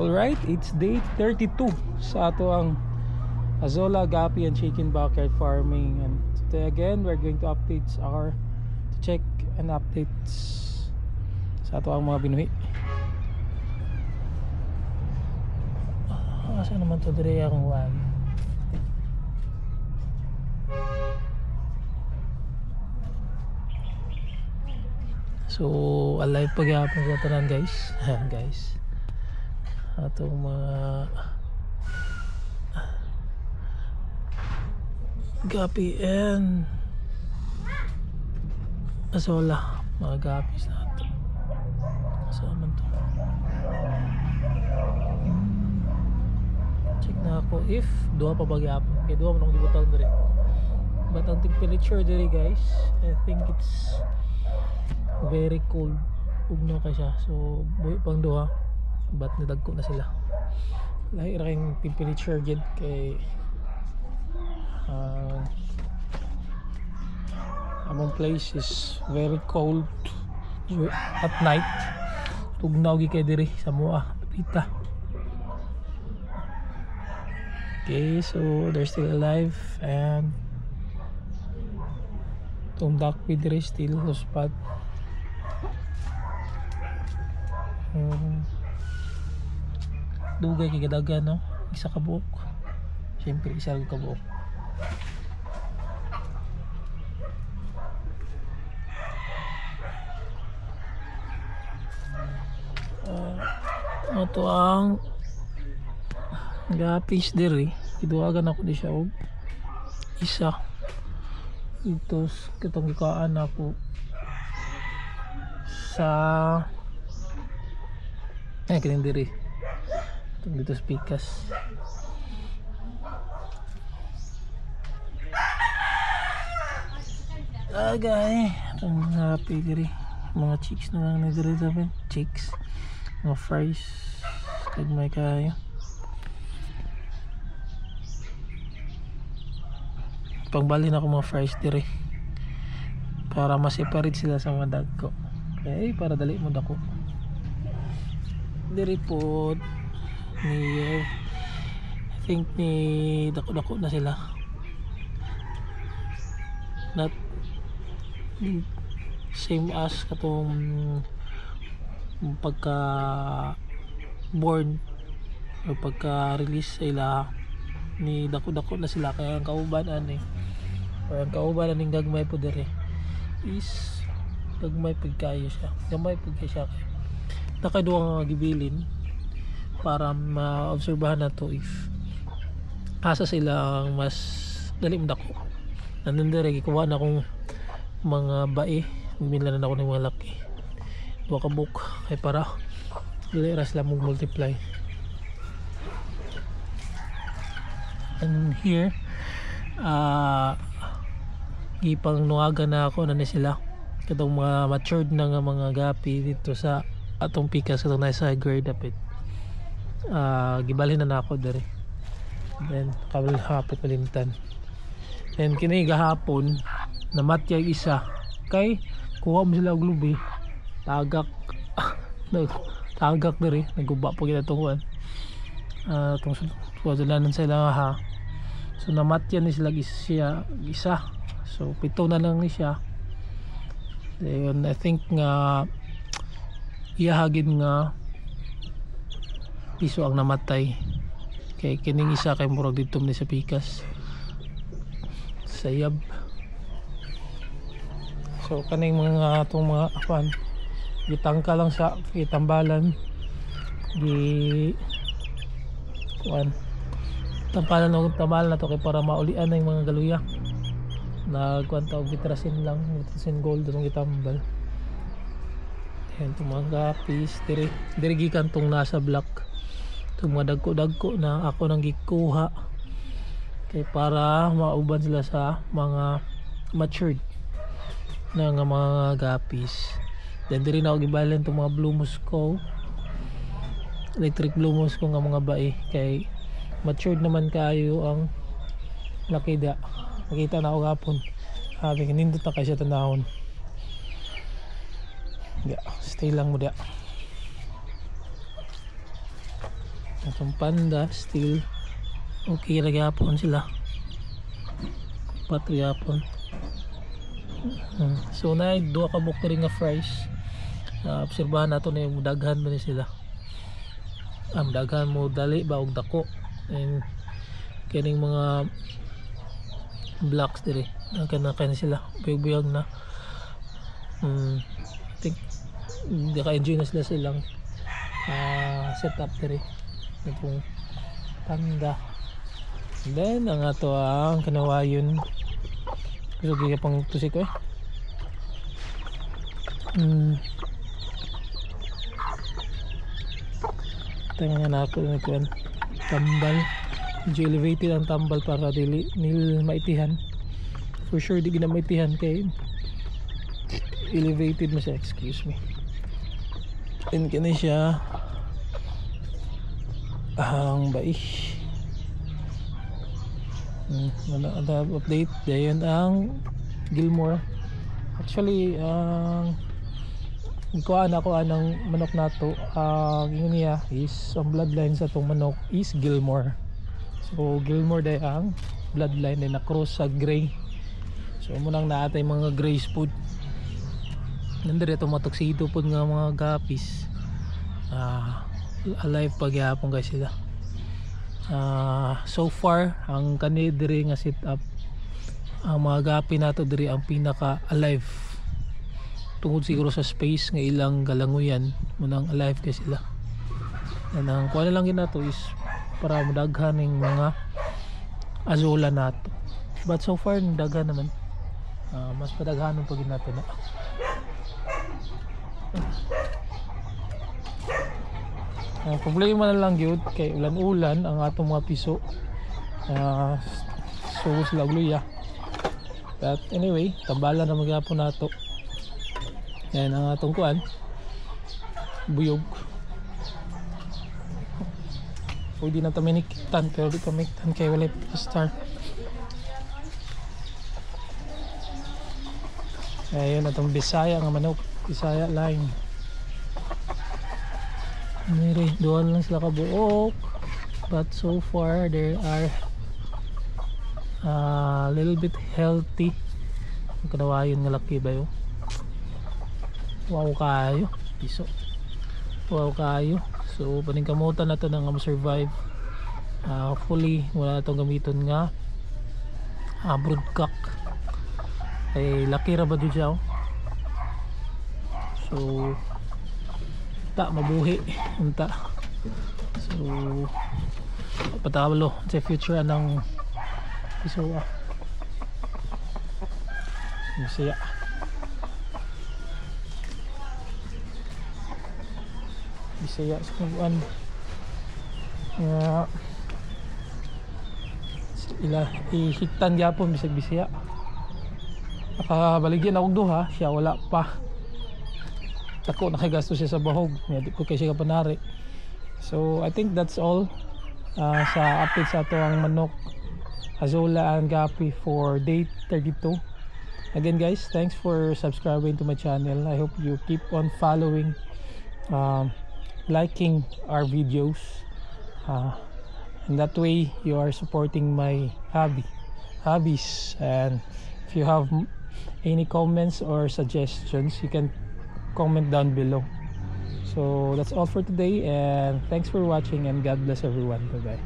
Alright, it's day 32 sa ato ang Azolla, Gapi and Chicken Backyard Farming. And today again, we're going to check and updates sa ato ang mga binuhi. Asa naman to dire ang one? So, alive pagyapon sa tanan guys. Guys, atong mga Gapi and Azolla, mga gapis na ito. Saan man to? Check na ako if duha pa bagyapon. Kaya duha man akong gibutang dire. But ang temperature dire guys, I think it's very cold. Ugnaw ka siya. So buhi pang duha. But nadagko na sila. Lahi ra kayong temperature dyan kay among place is very cold at night. Tugnaw gi kay diri sa mua pita. Okay, so they're still alive and itong duckweed diri still no spot. Dugay kay gadagan no, isa ka buok. Siyempre isa ka buok. Ito ang gapis diri. Iduagan ako di siya og isa. Ito katong gikaan ako sa kining diri. Itong dito spikas. Agay, itong happy diri. Mga chicks na lang na diri sabi. Chicks. Mga fries. Kagmay kayo. Pangbalin ako mga fries diri. Para ma-separate sila sa mga dagko. Okay, para dali mo dako. Diri po ni I think ni dako-dako na sila. Not same as katong pagka born o pagka release sila ni dako-dako na sila. Kaya ang kaubanan or ang kaubanan ng gagmay po dere is gagmay pagkayo siya, gamay pagkayo siya. Nakaduwa nga gibilin para ma-obserbahan na to if asa sila ang mas dali dako. Nandun dere gikuha na akong mga bae, bumila na ako ng mga laki. Duha ka book kay para dili ra sila mag-multiply. And here gipang nuaga na ako na ni sila katong mga matured na nga mga gapi dito sa atong pikas katong nasa grade dapit. Gibalhin na ako dere. Then hapit malimtan. And kini gahapon namatya isa kay kuha mo sila og lubi tagak tagak dere naguba po kita tunguan tong suwadalan sila ha. So namatya ni sila isa. So pito na lang ni siya. Then I think nga iyahagin nga piso ang namatay kay kining isa kay murag dito ni sa pikas sayab. So kaning mga atong mga afan gitangka lang sa itambalan tambalan na to kay para maulian na yung mga galuya. Nagkwanta og gitrasin lang, gitrasin gold itong gitambal. Ayan itong mga gapis diri gikan tong nasa block. Itong mga dagko-dagko na ako nang gikuha kay para mauban sila sa mga matured na nga mga gapis. Then diri na ako gibalhin itong mga blue musco, electric blue musco nga mga bae kay matured naman kayo ang lakida. Nakita na ako gapon. Sabi kanindot na kayo siya tanahon. Stay lang mo dia. Atong panda still okay ra gyapon sila. Patri gyapon. So na duha ka buok ring nga fries. Obserbahan nato na yung daghan ba ni sila. Daghan mo dali ba og dako. And kining mga blocks dire na sila buyag-buyag na. I think naka-enjoy na sila silang setup dire itong panda. And then ang ato ang kanawayon gusto giya pang tusik ko tingnan na ako ng kuwan tambal. Medyo elevated ang tambal para dili nil maitihan. For sure di gina maitihan kay elevated na siya, excuse me. And kani siya ang bai ada update dayon ang Gilmore. Actually kuan ako anang manok nato ingon niya is ang bloodline sa tong manok is Gilmore. So Gilmore day ang bloodline na cross sa gray. So munang naatay mga gray food. Nandire itong mga tuxedo po nga mga gapis. Alive pagyapon guys sila. So far ang kani diri nga sit up ang mga gapi nato diri ang pinaka alive tungod siguro sa space nga ilang galanguyan munang alive kay sila. And ang kuha na lang ginato is para madaghan ng mga azola nato, but so far daghan naman. Mas padaghanon pag nato na. Ang problema na lang yun kay ulan-ulan ang atong mga piso. So sila gluya. But anyway, tambalan na magyapon nato. Yan ang atong kuan. Buyog. Pwede na tayo nikitan pero di pa mikitan kay wala star. Ayun atong Bisaya nga manok. Bisaya line. Mayroon doon lang sila kabuok, but so far they are a little bit healthy. Ang kanawayon nga laki ba yun? Wow kayo piso, wow kayo. So paning kamutan na to nang survive. Hopefully wala na itong gamiton nga broodcock ay laki ra ba dyan siya. So mabuhi unta. So patawalo sa future anang piso Bisaya. Bisaya sa kuan ila ihiktan gyapon bisag Bisaya. Nakabaligyan ako duha siya wala pa. Ako nakagasto siya sa bahog, di ko kay siya kapanari. So I think that's all sa update sa ato ang manok azola and gapi for day 32. Again guys, thanks for subscribing to my channel. I hope you keep on following, liking our videos, and that way you are supporting my hobbies. And if you have any comments or suggestions, you can comment down below. So that's all for today, and thanks for watching, and God bless everyone. Bye bye.